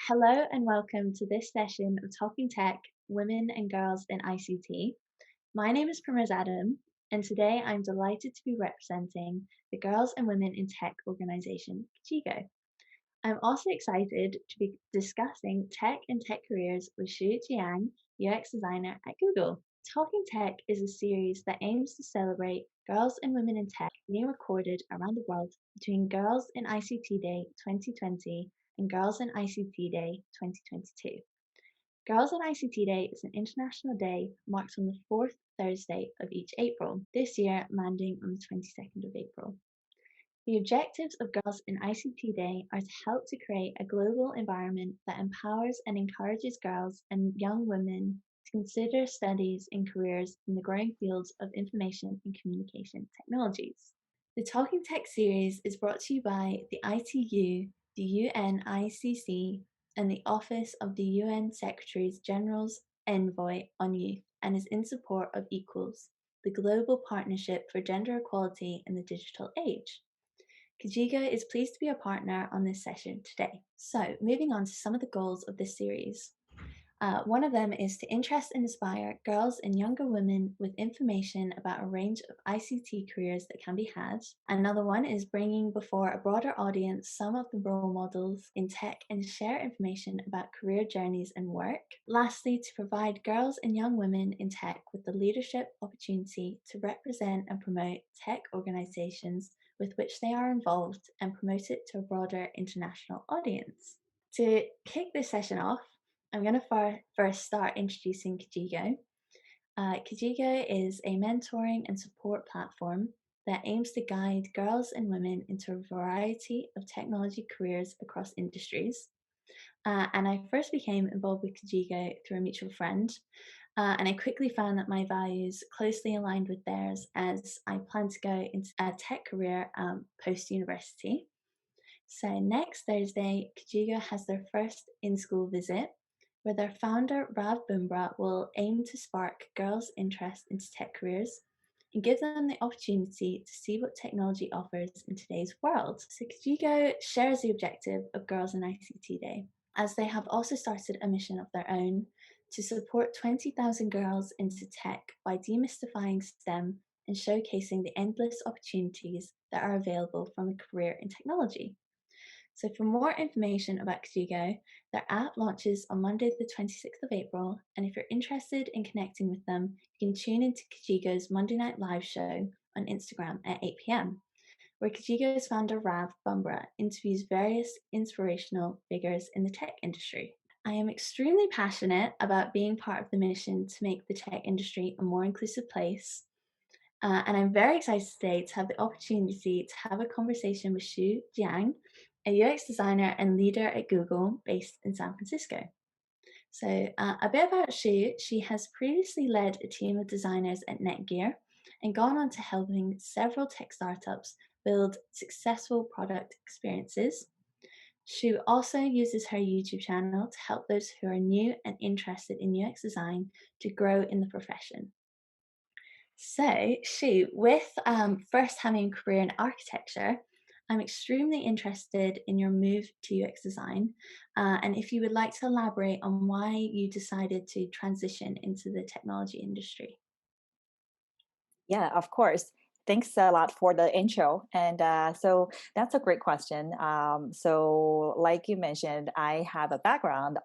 Hello and welcome to this session of Talking Tech, Women and Girls in ICT. My name is Primrose, and today I'm delighted to be representing the Girls and Women in Tech organisation, Kijigo. I'm also excited to be discussing tech and tech careers with Jiang, UX designer at Google. Talking Tech is a series that aims to celebrate girls and women in tech being recorded around the world between Girls in ICT Day 2020 and Girls in ICT Day 2022. Girls in ICT Day is an international day marked on the fourth Thursday of each April, this year landing on the 22nd of April. The objectives of Girls in ICT Day are to help to create a global environment that empowers and encourages girls and young women to consider studies and careers in the growing fields of information and communication technologies. The Talking Tech series is brought to you by the ITU, the UNICC, and the Office of the UN Secretary General's Envoy on Youth, and is in support of Equals, the global partnership for gender equality in the digital age. Kijigo is pleased to be a partner on this session today. So, moving on to some of the goals of this series. One of them is to interest and inspire girls and younger women with information about a range of ICT careers that can be had. Another one is bringing before a broader audience some of the role models in tech and share information about career journeys and work. Lastly, to provide girls and young women in tech with the leadership opportunity to represent and promote tech organizations with which they are involved and promote it to a broader international audience. To kick this session off, I'm going to first start introducing Kijigo. Kijigo is a mentoring and support platform that aims to guide girls and women into a variety of technology careers across industries. And I first became involved with Kijigo through a mutual friend, and I quickly found that my values closely aligned with theirs as I plan to go into a tech career post-university. So next Thursday, Kijigo has their first in-school visit, where their founder, Rav Bumbra, will aim to spark girls' interest into tech careers and give them the opportunity to see what technology offers in today's world. So Kijigo shares the objective of Girls in ICT Day, as they have also started a mission of their own to support 20,000 girls into tech by demystifying STEM and showcasing the endless opportunities that are available from a career in technology. So for more information about Kijigo, their app launches on Monday the 26th of April, and if you're interested in connecting with them, you can tune into Kijigo's Monday Night Live show on Instagram at 8 p.m, where Kijigo's founder Rav Bumbra interviews various inspirational figures in the tech industry. I am extremely passionate about being part of the mission to make the tech industry a more inclusive place. And I'm very excited today to have the opportunity to have a conversation with Jiang, a UX designer and leader at Google based in San Francisco. So a bit about she has previously led a team of designers at Netgear and gone on to helping several tech startups build successful product experiences. She also uses her YouTube channel to help those who are new and interested in UX design to grow in the profession. So, with first having a career in architecture, I'm extremely interested in your move to UX design. And if you would like to elaborate on why you decided to transition into the technology industry. Yeah, of course. Thanks a lot for the intro. And so that's a great question. So, like you mentioned, I have a background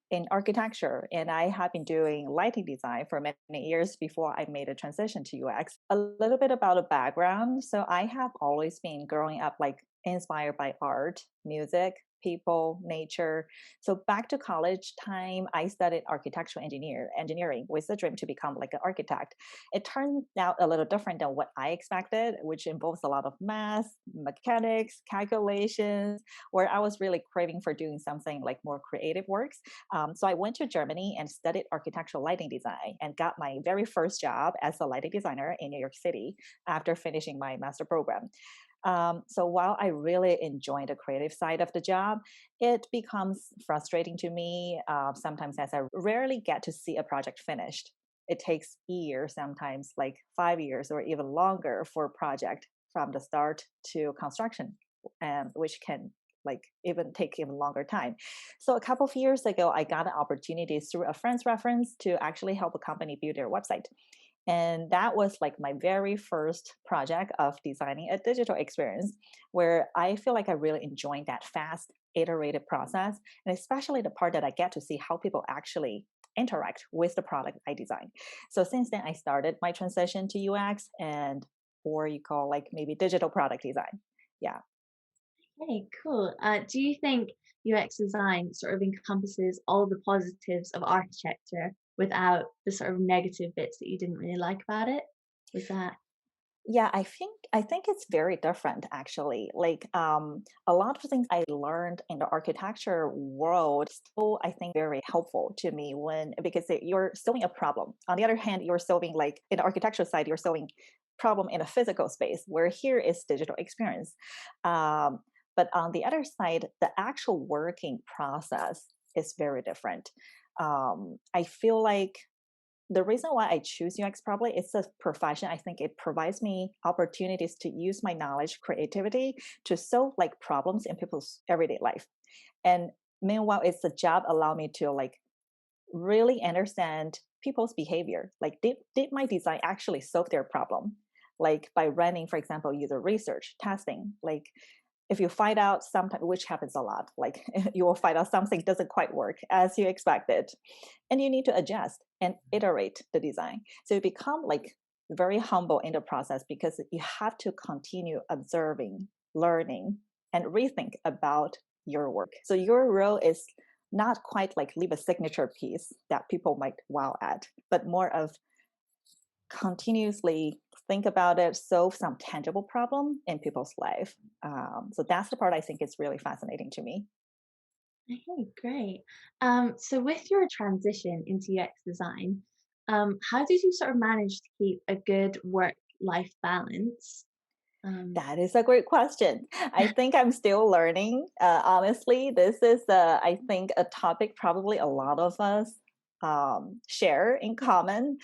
in architecture, and I have been doing lighting design for many years before I made a transition to UX. A little bit about a background. So, I have always been growing up like inspired by art, music, people, nature. So back to college time, I studied architectural engineering with the dream to become like an architect. It turned out a little different than what I expected, which involves a lot of math, mechanics, calculations, where I was really craving for doing something like more creative works. So I went to Germany and studied architectural lighting design and got my very first job as a lighting designer in New York City after finishing my master program. So while I really enjoy the creative side of the job, it becomes frustrating to me sometimes as I rarely get to see a project finished. It takes years, sometimes like 5 years or even longer for a project from the start to construction, which can like even take even longer time. So a couple of years ago, I got an opportunity through a friend's reference to actually help a company build their website. And that was like my very first project of designing a digital experience where I feel like I really enjoyed that fast iterative process. And especially the part that I get to see how people actually interact with the product I design. So since then, I started my transition to UX and, or you call like maybe digital product design. Yeah. Okay, cool. Do you think UX design sort of encompasses all the positives of architecture without the sort of negative bits that you didn't really like about it? Was that Yeah, I think it's very different actually. Like a lot of things I learned in the architecture world still I think very helpful to me when because you're solving a problem. On the other hand, you're solving like in the architecture side, you're solving problem in a physical space where here is digital experience. Um, but on the other side, the actual working process is very different. I feel like the reason why I choose UX probably it's a profession. I think it provides me opportunities to use my knowledge, creativity to solve like problems in people's everyday life. And meanwhile, it's a job allow me to like really understand people's behavior. Like did my design actually solve their problem? Like by running, for example, user research, testing, like if you find out sometimes which happens a lot like you will find out something doesn't quite work as you expected and you need to adjust and iterate the design so you become like very humble in the process because you have to continue observing learning and rethink about your work so your role is not quite like leave a signature piece that people might wow at but more of continuously think about it, solve some tangible problem in people's life. So that's the part I think is really fascinating to me. okay, great. So with your transition into UX design, how did you sort of manage to keep a good work-life balance? Um, That is a great question. I think I'm still learning. Honestly, this is, I think, a topic probably a lot of us share in common.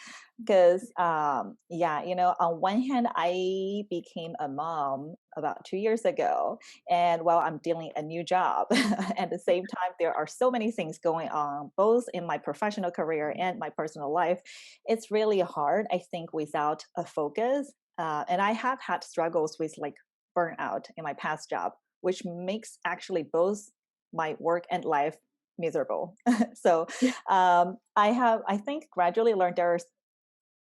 Because, yeah, on one hand, I became a mom about 2 years ago. And while I'm dealing a new job, at the same time, there are so many things going on, both in my professional career and my personal life. It's really hard, I think, without a focus and I have had struggles with like burnout in my past job, which makes actually both my work and life miserable. So I think, gradually learned there's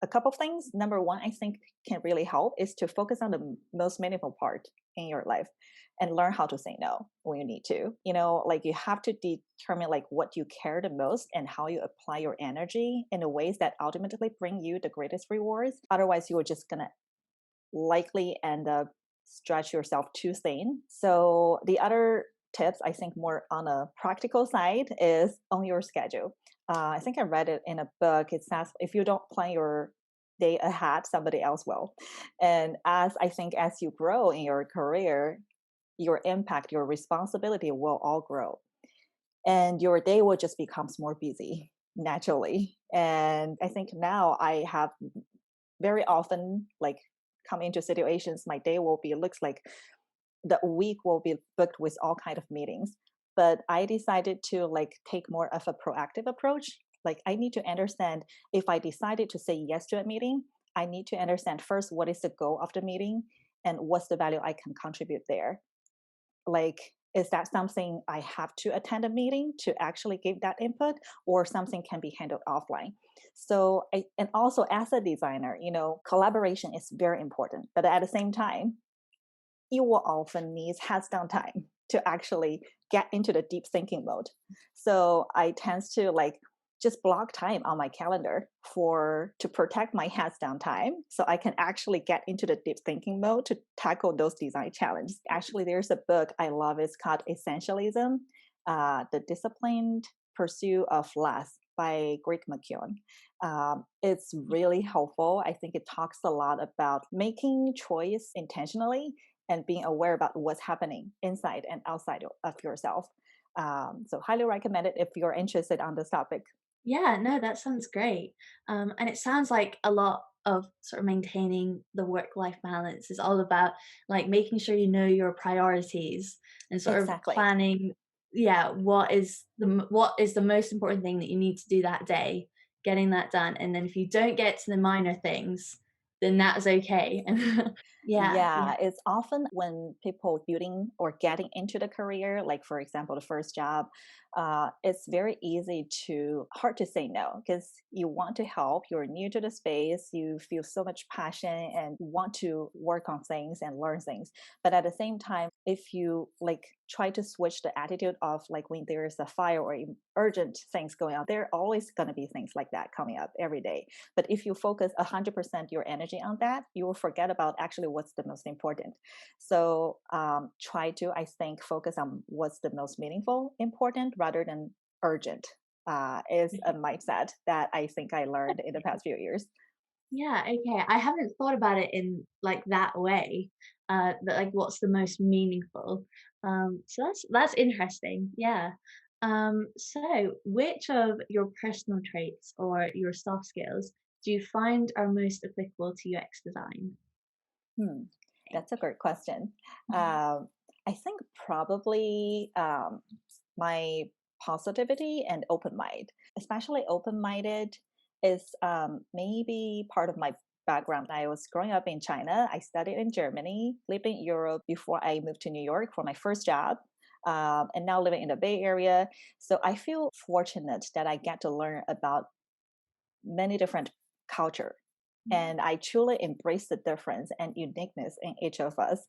a couple of things. Number one, I think can really help is to focus on the most meaningful part in your life and learn how to say no when you need to. Like you have to determine like what you care the most and how you apply your energy in the ways that ultimately bring you the greatest rewards. Otherwise, you are just gonna likely end up stretch yourself too thin. So the other tips, I think more on a practical side, is on your schedule. I think I read it in a book. It says if you don't plan your day ahead, somebody else will. And as I think as you grow in your career, your impact, your responsibility will all grow. And your day will just becomes more busy naturally. And I think now I have very often like come into situations my day will be looks like the week will be booked with all kind of meetings but I decided to like take more of a proactive approach like I need to understand if I decided to say yes to a meeting I need to understand first what is the goal of the meeting and what's the value I can contribute there like is that something I have to attend a meeting to actually give that input or something can be handled offline so and also as a designer collaboration is very important but at the same time you will often need heads down time to actually get into the deep thinking mode so I tend to like just block time on my calendar for to protect my heads down time so I can actually get into the deep thinking mode to tackle those design challenges. Actually, there's a book I love. It's called Essentialism, The Disciplined Pursuit of Less by Greg McKeown. It's really helpful. I think it talks a lot about making choice intentionally and being aware about what's happening inside and outside of yourself. So highly recommend it if you're interested on this topic. yeah, no, that sounds great. And it sounds like a lot of sort of maintaining the work-life balance is all about like making sure you know your priorities and sort of Exactly. planning, yeah, what is the most important thing that you need to do that day, getting that done, and then if you don't get to the minor things, then that's okay. Yeah, yeah. Yeah, it's often when people building or getting into the career, like for example, the first job, it's very easy to hard to say no because you want to help. You're new to the space, you feel so much passion and want to work on things and learn things. But at the same time, if you like try to switch the attitude of like when there is a fire or urgent things going on, there are always going to be things like that coming up every day. But if you focus 100% your energy on that, you will forget about actually what's the most important. So try to, I think, focus on what's the most meaningful, important rather than urgent. Is a mindset that I think I learned in the past few years. Yeah, okay. I haven't thought about it in like that way. That like what's the most meaningful. So that's interesting. Yeah. So which of your personal traits or your soft skills do you find are most applicable to UX design? Hmm, Okay. that's a great question. Mhm. Um, I think probably my positivity and open mind, especially open minded, is maybe part of my background. I was growing up in China. I studied in Germany, lived in Europe before I moved to New York for my first job. And now living in the Bay Area. So I feel fortunate that I get to learn about many different culture, and I truly embrace the difference and uniqueness in each of us.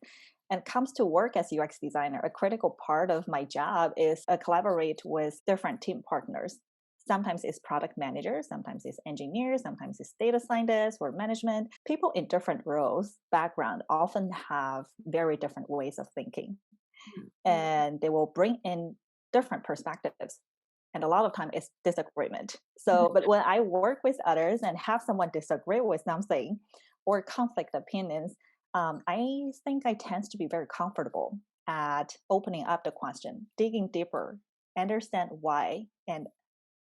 And comes to work as UX designer, a critical part of my job is collaborate with different team partners. Sometimes it's product managers, sometimes it's engineers, sometimes it's data scientists or management. People in different roles, background often have very different ways of thinking, Mhm. Yeah. and they will bring in different perspectives, and a lot of time it's disagreement. So but when I work with others and have someone disagree with something or conflict opinions, I think I tend to be very comfortable at opening up the question, digging deeper, understand why, and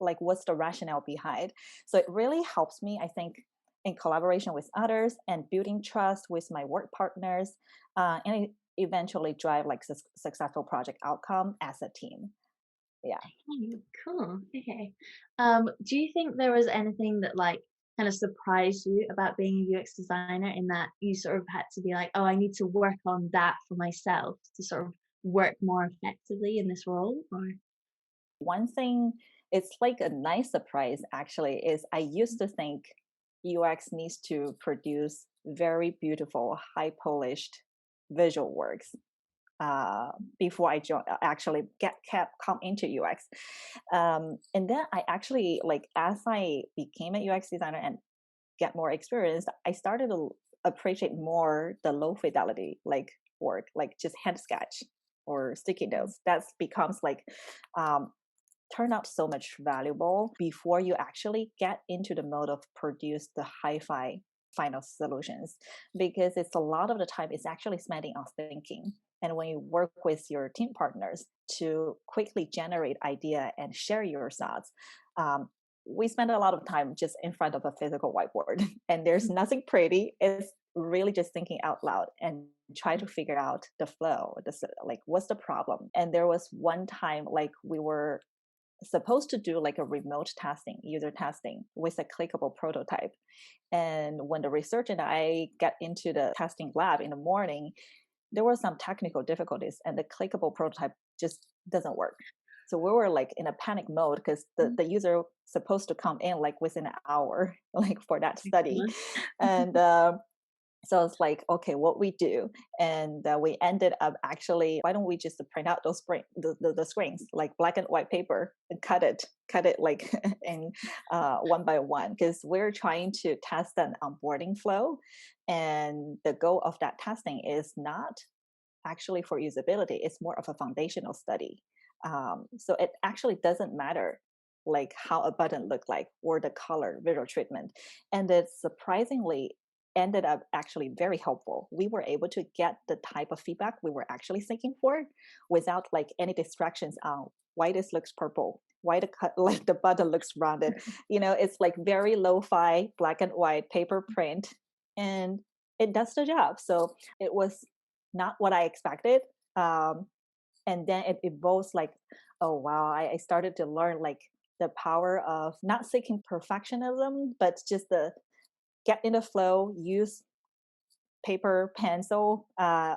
like what's the rationale behind. So it really helps me, I think, in collaboration with others and building trust with my work partners, and eventually drive like successful project outcome as a team. Yeah. Okay, cool. Okay. Do you think there was anything that like kind of surprised you about being a UX designer in that you sort of had to be like, oh, I need to work on that for myself to sort of work more effectively in this role? Or One thing, it's like a nice surprise actually, is I used to think UX needs to produce very beautiful, high polished visual works before I actually kept come into UX. And then I actually like as I became a UX designer and get more experience, I started to appreciate more the low fidelity like work, like just hand sketch or sticky notes. That becomes like um, turn out so much valuable before you actually get into the mode of produce the hi-fi final solutions, because it's a lot of the time it's actually spending on thinking. And when you work with your team partners to quickly generate idea and share your thoughts, um, we spend a lot of time just in front of a physical whiteboard and there's nothing pretty. It's really just thinking out loud and try to figure out the flow, like what's the problem. And there was one time like we were supposed to do like a remote testing, user testing with a clickable prototype. And when the researcher and I get into the testing lab in the morning, there were some technical difficulties and the clickable prototype just doesn't work. So we were like in a panic mode because the user supposed to come in like within an hour, like for that study. And so it's like, okay, what we do, and we ended up actually, why don't we just print out those the screens like black and white paper and cut it like in one by one, because we're trying to test an onboarding flow, and the goal of that testing is not actually for usability; it's more of a foundational study. So it actually doesn't matter like how a button look like or the color visual treatment, and it's surprisingly ended up actually very helpful. We were able to get the type of feedback we were actually seeking for without like any distractions on why this looks purple, why the cut like the button looks rounded. It's like very lo-fi, black and white paper print, and it does the job. So it was not what I expected. Um, and then it evolves like, oh wow, I started to learn like the power of not seeking perfectionism, but just the get in the flow, use paper, pencil,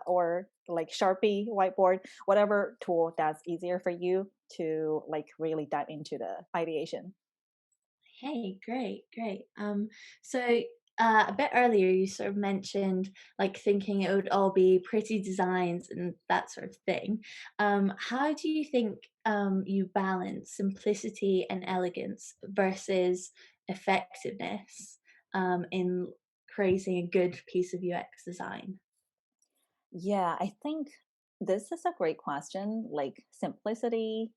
or like Sharpie, whiteboard, whatever tool that's easier for you to like really dive into the ideation. Hey, great, great. So a bit earlier, you sort of mentioned like thinking it would all be pretty designs and that sort of thing. How do you think you balance simplicity and elegance versus effectiveness in creating a good piece of UX design? Yeah, I think this is a great question. Like simplicity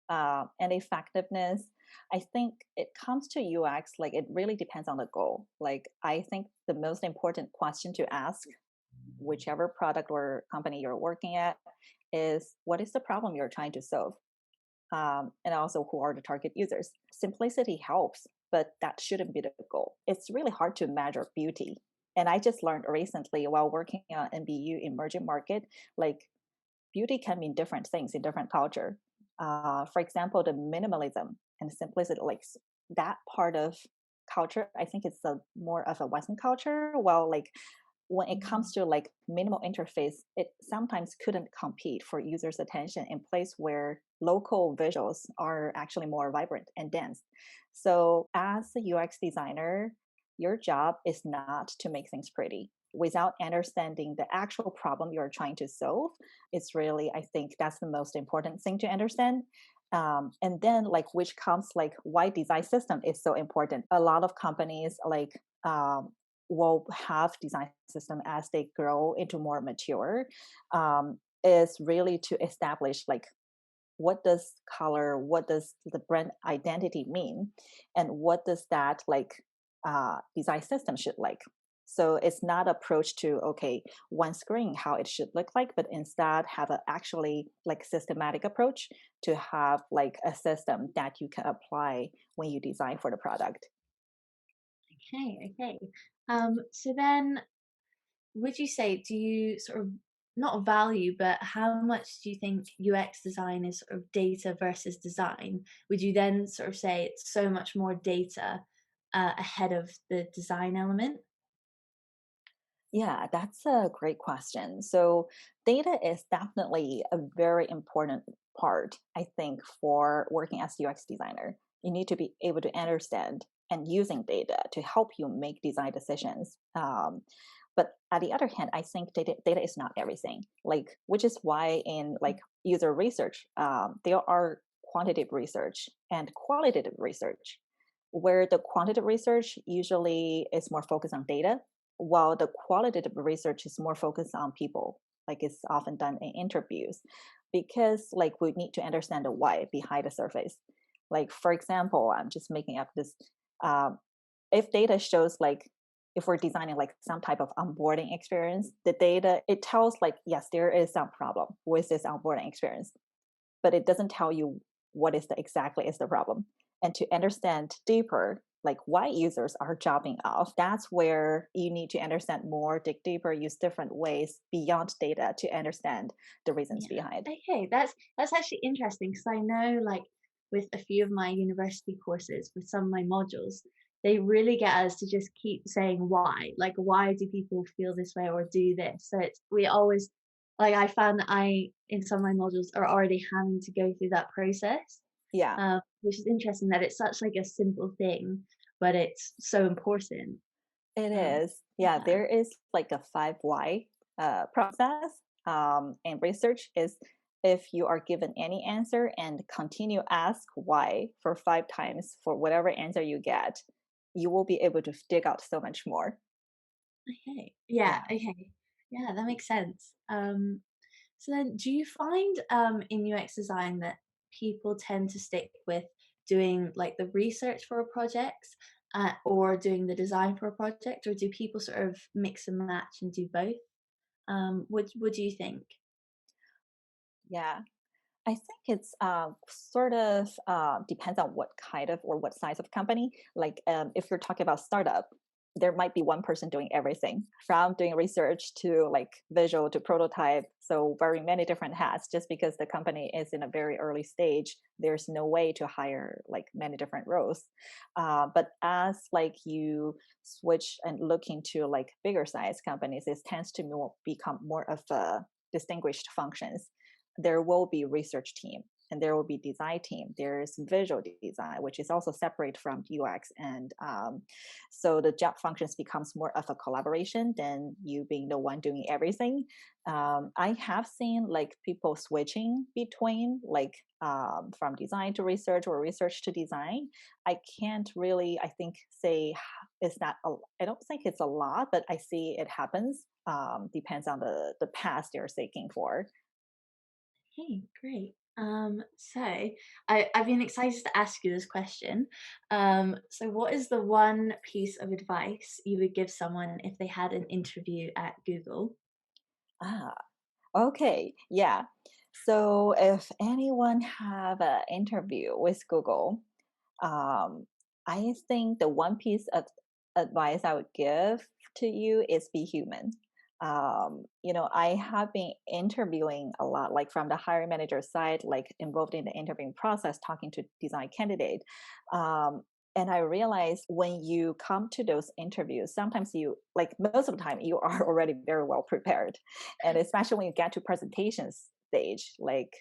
and effectiveness. I think it comes to UX, like it really depends on the goal. Like I think the most important question to ask, whichever product or company you're working at, is what is the problem you're trying to solve? And also who are the target users. Simplicity helps, but that shouldn't be the goal. It's really hard to measure beauty. And I just learned recently while working on NBU emerging market, like beauty can mean different things in different culture. For example, the minimalism and simplicity, like that part of culture, I think it's a more of a Western culture. While like when it comes to like minimal interface, it sometimes couldn't compete for users' attention in place where local visuals are actually more vibrant and dense. So as a UX designer, your job is not to make things pretty. Without understanding the actual problem you're trying to solve, it's really, I think that's the most important thing to understand. And then like which comes like why design system is so important. A lot of companies like will have design system as they grow into more mature, is really to establish like what does color, what does the brand identity mean, and what does that like design system should like. So it's not approach to okay one screen how it should look like, but instead have a actually like systematic approach to have like a system that you can apply when you design for the product. Okay, okay. So then would you say, do you sort of not value, but how much do you think UX design is sort of data versus design? Would you then sort of say it's so much more data ahead of the design element? Yeah, that's a great question. So, data is definitely a very important part, I think, for working as UX designer. You need to be able to understand and using data to help you make design decisions. But on the other hand, I think data is not everything. Like, which is why in like user research, there are quantitative research and qualitative research, where the quantitative research usually is more focused on data while the qualitative research is more focused on people, like it's often done in interviews, because like we need to understand the why behind the surface. Like for example, I'm just making up this, um, if data shows like if we're designing like some type of onboarding experience, the data it tells like yes there is some problem with this onboarding experience, but it doesn't tell you what is the exactly is the problem. And to understand deeper like why users are dropping off, that's where you need to understand more, dig deeper, use different ways beyond data to understand the reasons Yeah. behind. Okay, that's actually interesting because I know like with a few of my university courses, with some of my modules, they really get us to just keep saying why. Like why do people feel this way or do this? So it's we always like I found that I in some of my modules are already having to go through that process. Yeah, Which is interesting that it's such like a simple thing, but it's so important. it Um, is. Yeah, yeah. there is like a five why process. And research is if you are given any answer and continue ask why for 5 times for whatever answer you get, you will be able to dig out so much more. Okay. Yeah. Yeah. Okay. Yeah, that makes sense. So then, do you find in UX design that people tend to stick with doing like the research for a project, or doing the design for a project, or do people sort of mix and match and do both? What do you think? Yeah. I think it's sort of depends on what kind of or what size of company. Like if you're talking about startup, there might be one person doing everything from doing research to like visual to prototype. So wearing many different hats. Just because the company is in a very early stage, there's no way to hire like many different roles. But as like you switch and look into like bigger size companies, it tends to become more of a distinguished functions. There will be research team and there will be design team. There's visual design, which is also separate from UX. And so the job functions becomes more of a collaboration than you being the one doing everything. I have seen like people switching between like from design to research or research to design. I can't really, I think, say it's not, I don't think it's a lot, but I see it happens. Depends on the path they're seeking for. Hey, great. I've been excited to ask you this question. So what is the one piece of advice you would give someone if they had an interview at Google? Ah, okay, yeah. So if anyone have an interview with Google, um, I think the one piece of advice I would give to you is be human. I have been interviewing a lot, like from the hiring manager side, like involved in the interviewing process, talking to design candidate. Um, and I realized when you come to those interviews, sometimes you, like most of the time, you are already very well prepared. And especially when you get to presentation stage, like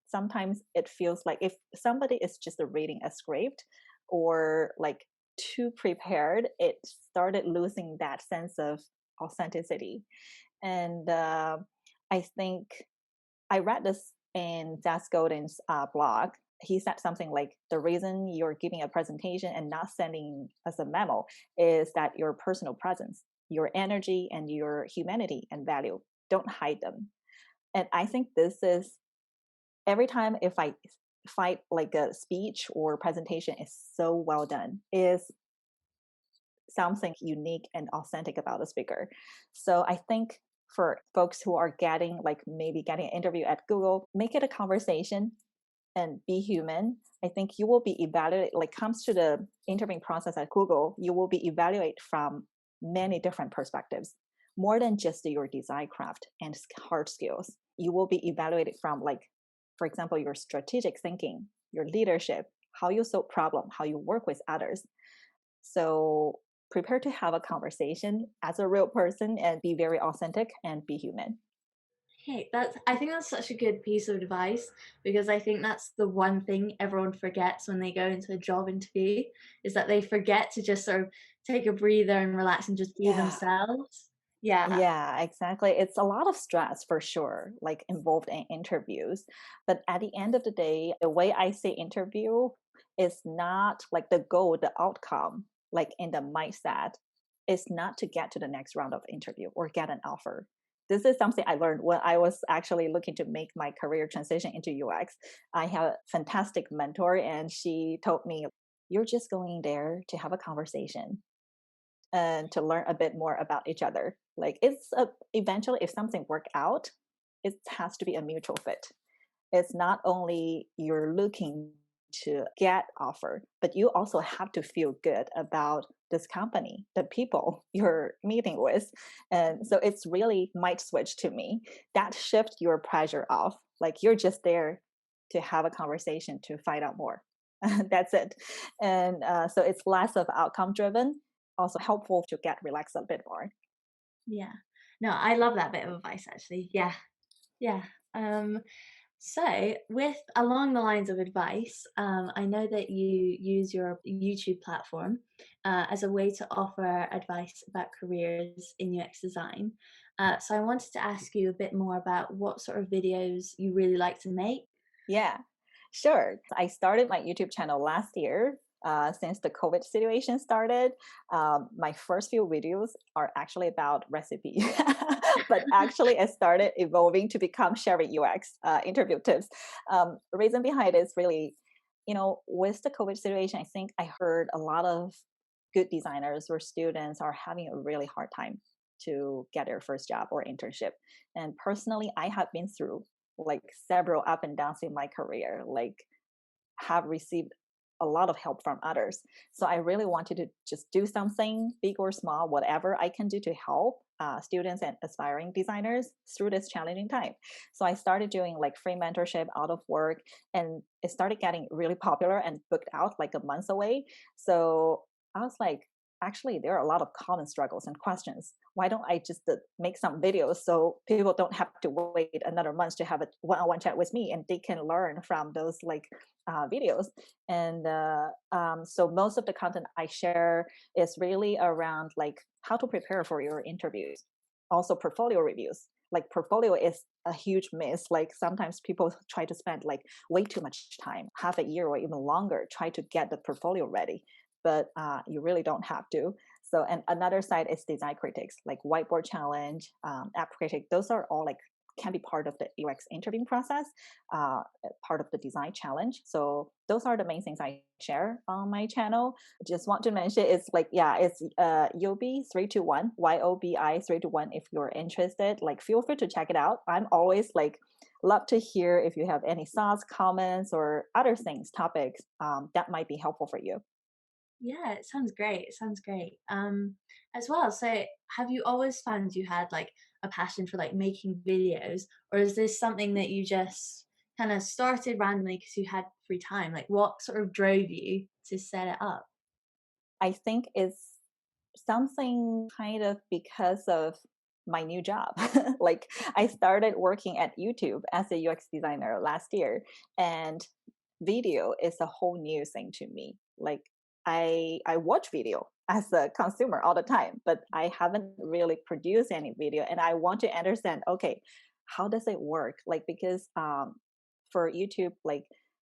sometimes it feels like if somebody is just reading a script or like too prepared, it started losing that sense of authenticity. And I think I read this in Seth Godin's blog. He said something like the reason you're giving a presentation and not sending us a memo is that your personal presence, your energy, and your humanity and value, don't hide them. And I think this is every time if I find like a speech or presentation is so well done, is something unique and authentic about the speaker. So I think for folks who are getting like maybe getting an interview at Google, make it a conversation and be human. I think you will be evaluated, like comes to the interviewing process at Google, you will be evaluated from many different perspectives, more than just your design craft and hard skills. You will be evaluated from like, for example, your strategic thinking, your leadership, how you solve problem, how you work with others. So prepare to have a conversation as a real person and be very authentic and be human. Hey, I think that's such a good piece of advice because I think that's the one thing everyone forgets when they go into a job interview is that they forget to just sort of take a breather and relax and just be Yeah. themselves. Yeah. Yeah, exactly. It's a lot of stress for sure, like involved in interviews. But at the end of the day, the way I say interview is not like the goal, the outcome, like in the mindset, is not to get to the next round of interview or get an offer. This is something I learned when I was actually looking to make my career transition into UX. I have a fantastic mentor, and she told me, you're just going there to have a conversation and to learn a bit more about each other. Like eventually, if something work out, it has to be a mutual fit. It's not only you're looking to get offer, but you also have to feel good about this company, the people you're meeting with. And so it's really might switch to me. That shift your pressure off. Like you're just there to have a conversation to find out more. That's it. And so it's less of outcome driven, also helpful to get relaxed a bit more. Yeah. No, I love that bit of advice actually. Yeah. Yeah. So, with along the lines of advice, I know that you use your YouTube platform as a way to offer advice about careers in UX design. So, I wanted to ask you a bit more about what sort of videos you really like to make. Yeah, sure. I started my YouTube channel last year. Since the COVID situation started, my first few videos are actually about recipe, but actually it started evolving to become sharing UX interview tips. Reason behind it is really, with the COVID situation, I think I heard a lot of good designers or students are having a really hard time to get their first job or internship. And personally, I have been through like several up and downs in my career, like have received a lot of help from others. So I really wanted to just do something big or small, whatever I can do to help students and aspiring designers through this challenging time. So I started doing like free mentorship out of work, and it started getting really popular and booked out like a month away. So I was like, actually, there are a lot of common struggles and questions. Why don't I just make some videos so people don't have to wait another month to have a one-on-one chat with me, and they can learn from those like videos. And so most of the content I share is really around like how to prepare for your interviews, also portfolio reviews. Like portfolio is a huge miss. Like sometimes people try to spend like way too much time, half a year or even longer, try to get the portfolio ready, but you really don't have to. So, and another side is design critics, like whiteboard challenge, app critic. Those are all like can be part of the UX interviewing process, part of the design challenge. So those are the main things I share on my channel. Just want to mention it's like, yeah, it's Yobi 321, YOBI 321. If you're interested, like feel free to check it out. I'm always like love to hear if you have any thoughts, comments, or other things, topics that might be helpful for you. Yeah, it sounds great. It sounds great. As well, so have you always found you had like a passion for like making videos, or is this something that you just kind of started randomly because you had free time? Like, what sort of drove you to set it up? I think it's something kind of because of my new job. Like I started working at YouTube as a UX designer last year, and video is a whole new thing to me. Like I watch video as a consumer all the time, but I haven't really produced any video, and I want to understand, okay, how does it work? Like because for YouTube, like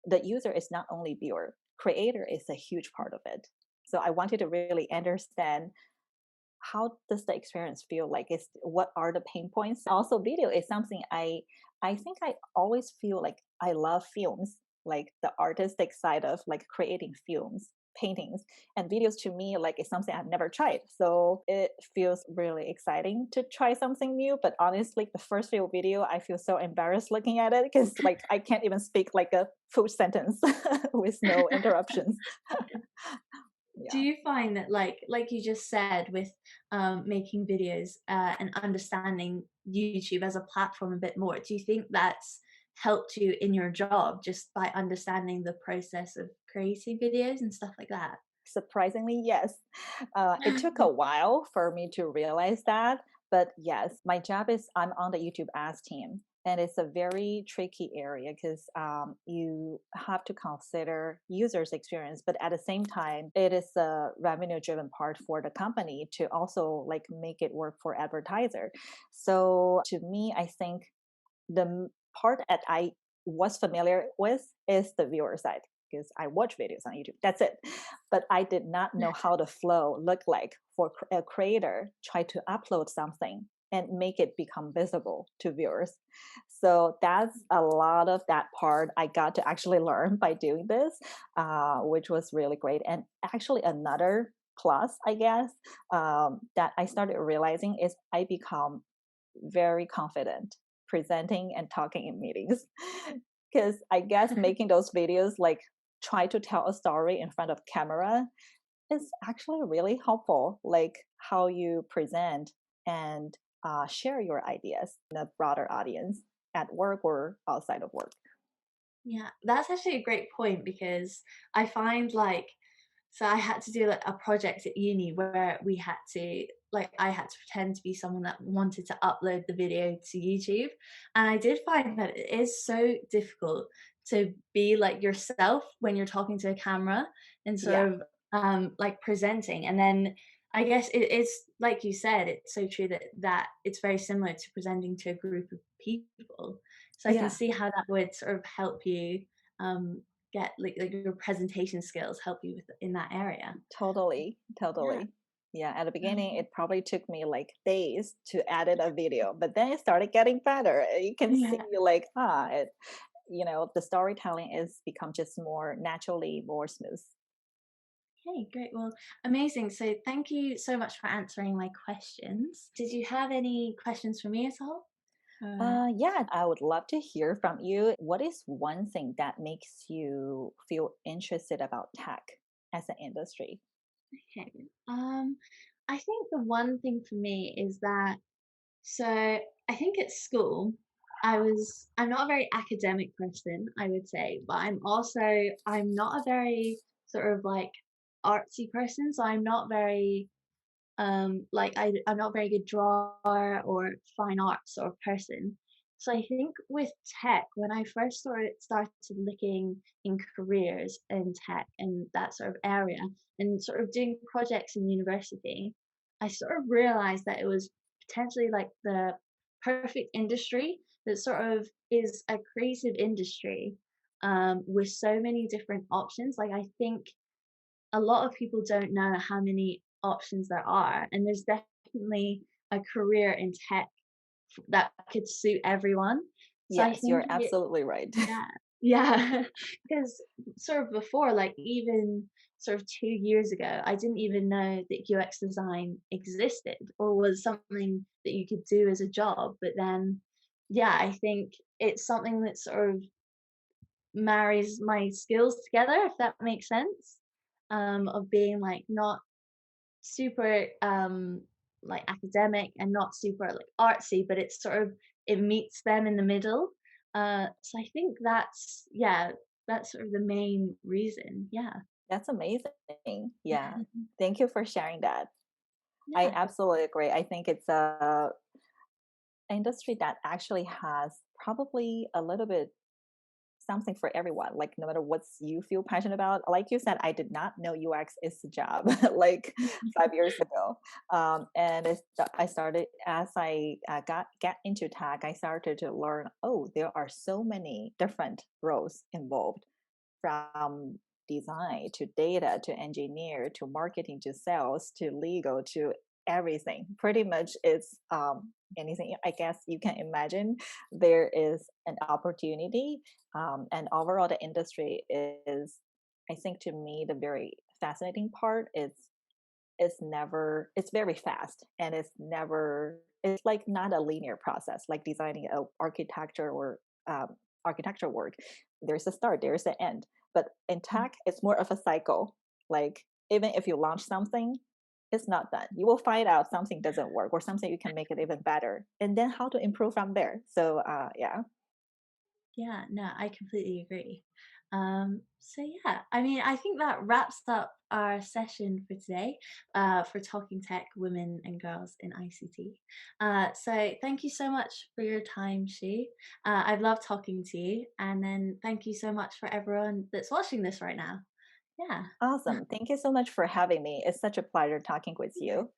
the user is not only viewer, creator is a huge part of it. So I wanted to really understand how does the experience feel like, is what are the pain points. Also video is something I think I always feel like I love films, like the artistic side of like creating films, paintings, and videos to me like is something I've never tried. So it feels really exciting to try something new. But honestly, the first few video I feel so embarrassed looking at it because like I can't even speak like a full sentence with no interruptions. Do Yeah. you find that like you just said with making videos and understanding YouTube as a platform a bit more, do you think that's helped you in your job just by understanding the process of creating videos and stuff like that? Surprisingly, yes. It took a while for me to realize that, but yes, my job is I'm on the YouTube ads team, and it's a very tricky area because you have to consider users' experience, but at the same time, it is a revenue-driven part for the company to also like make it work for advertiser. So to me, I think the part that I was familiar with is the viewer side because I watch videos on YouTube. That's it. But I did not know how the flow looked like for a creator try to upload something and make it become visible to viewers. So that's a lot of that part I got to actually learn by doing this, which was really great. And actually, another plus, I guess, that I started realizing is I become very confident presenting and talking in meetings. Because I guess making those videos like try to tell a story in front of camera is actually really helpful, like how you present and share your ideas in a broader audience at work or outside of work. Yeah, that's actually a great point because I find like so I had to do like a project at uni where we had to like I had to pretend to be someone that wanted to upload the video to YouTube. And I did find that it is so difficult to be like yourself when you're talking to a camera and Yeah, sort of like presenting. And then I guess it is like you said, it's so true that it's very similar to presenting to a group of people. So I can yeah, see how that would sort of help you um get like your presentation skills help you with in that area. totally, Yeah. totally. Yeah, at the beginning, Um, it probably took me like days to edit a video, but then it started getting better. You can see yeah. like, the storytelling is become just more naturally more smooth. Okay, great. Well, amazing. So thank you so much for answering my questions. Did you have any questions for me at all? Yeah, I would love to hear from you. What is one thing that makes you feel interested about tech as an industry? Okay. I think the one thing for me is that so I think at school I'm not a very academic person, I would say, but I'm not a very sort of like artsy person, so I'm not very I'm not a very good drawer or fine arts sort of person. So I think with tech, when I first started looking in careers in tech and that sort of area and sort of doing projects in university, I sort of realized that it was potentially like the perfect industry that sort of is a creative industry with so many different options. Like I think a lot of people don't know how many options there are, and there's definitely a career in tech that could suit everyone. So I Yes, think you're absolutely right. yeah, yeah, because sort of before, like even sort of 2 years ago, I didn't even know that UX design existed or was something that you could do as a job. But then, yeah, I think it's something that sort of marries my skills together, if that makes sense, of being like not super like academic and not super like artsy, but it's sort of it meets them in the middle. So I think that's sort of the main reason. Yeah. That's amazing. Yeah. Thank you for sharing that. I Yeah. absolutely agree. I think it's a industry that actually has probably a little bit something for everyone. Like no matter what you feel passionate about. Like you said, I did not know UX is a job like 5 years ago. I started as I get into tech. I started to learn. Oh, there are so many different roles involved, from design to data to engineer to marketing to sales to legal to everything. Pretty much it's anything I guess you can imagine. There is an opportunity, and overall the industry is, I think, to me the very fascinating part is it's very fast, and it's like not a linear process like designing a architecture or architecture work. There's a start, there's an end, but in tech it's more of a cycle. Like even if you launch something, it's not done. You will find out something doesn't work or something you can make it even better, and then how to improve from there. So yeah. Yeah, no, I completely agree. So yeah, I mean, I think that wraps up our session for today, for talking tech, women and girls in ICT. So thank you so much for your time, Shi. I've loved talking to you, and then thank you so much for everyone that's watching this right now. Yeah. Awesome, thank you so much for having me. It's such a pleasure talking with you.